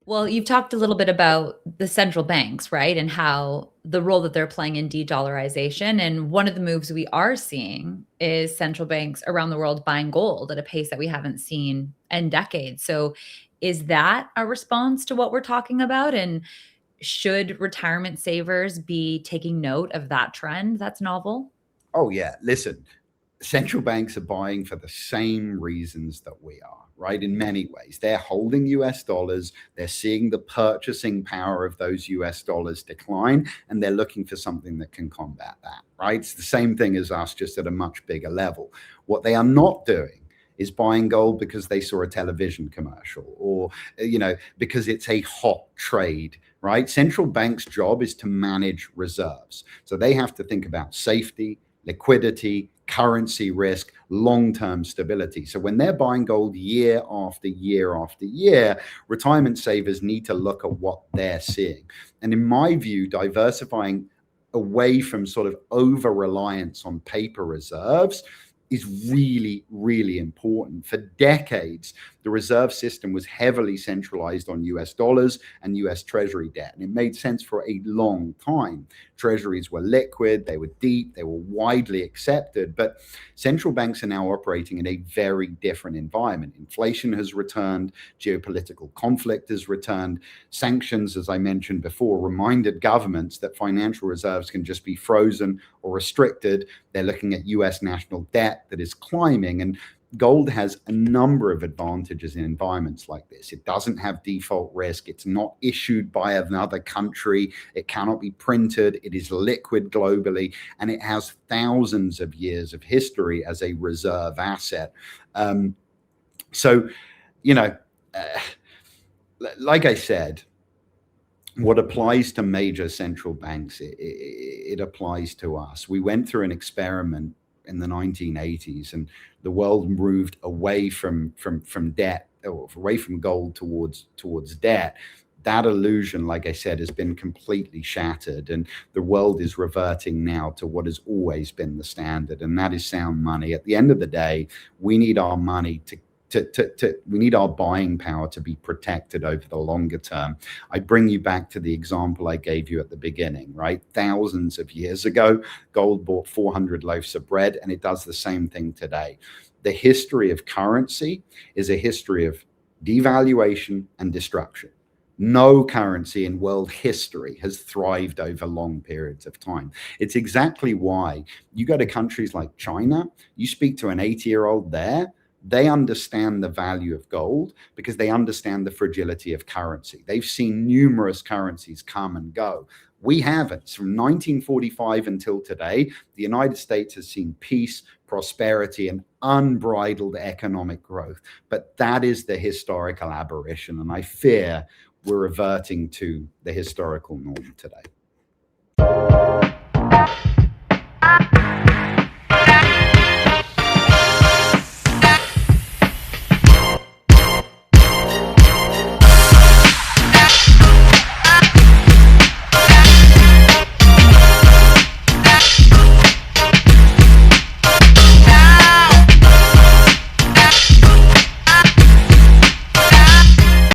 Well, you've talked a little bit about the central banks, right? And how the role that they're playing in de-dollarization. And one of the moves we are seeing is central banks around the world buying gold at a pace that we haven't seen in decades. So is that a response to what we're talking about? And should retirement savers be taking note of that trend that's novel? Oh, yeah. Listen, central banks are buying for the same reasons that we are, right? In many ways, they're holding US dollars, they're seeing the purchasing power of those US dollars decline, and they're looking for something that can combat that, right? It's the same thing as us, just at a much bigger level. What they are not doing is buying gold because they saw a television commercial or, because it's a hot trade, right? Central bank's job is to manage reserves. So they have to think about safety, liquidity, currency risk, long-term stability. So when they're buying gold year after year after year, retirement savers need to look at what they're seeing. And in my view, diversifying away from sort of over-reliance on paper reserves is really, really important. For decades, the reserve system was heavily centralized on US dollars and US Treasury debt. And it made sense for a long time. Treasuries were liquid, they were deep, they were widely accepted. But central banks are now operating in a very different environment. Inflation has returned, geopolitical conflict has returned. Sanctions, as I mentioned before, reminded governments that financial reserves can just be frozen or restricted. They're looking at US national debt that is climbing. And gold has a number of advantages in environments like this. It doesn't have default risk. It's not issued by another country. It cannot be printed. It is liquid globally, and it has thousands of years of history as a reserve asset. So, like I said, what applies to major central banks, it applies to us. We went through an experiment in the 1980s, and the world moved away from debt, or away from gold towards debt. That illusion, like I said, has been completely shattered, and the world is reverting now to what has always been the standard, and that is sound money. At the end of the day, we need our money we need our buying power to be protected over the longer term. I bring you back to the example I gave you at the beginning, right? Thousands of years ago, gold bought 400 loaves of bread, and it does the same thing today. The history of currency is a history of devaluation and destruction. No currency in world history has thrived over long periods of time. It's exactly why you go to countries like China, you speak to an 80-year-old there, they understand the value of gold because they understand the fragility of currency. They've seen numerous currencies come and go. We haven't. From 1945 until today, the United States has seen peace, prosperity, and unbridled economic growth. But that is the historical aberration, and I fear we're reverting to the historical norm today.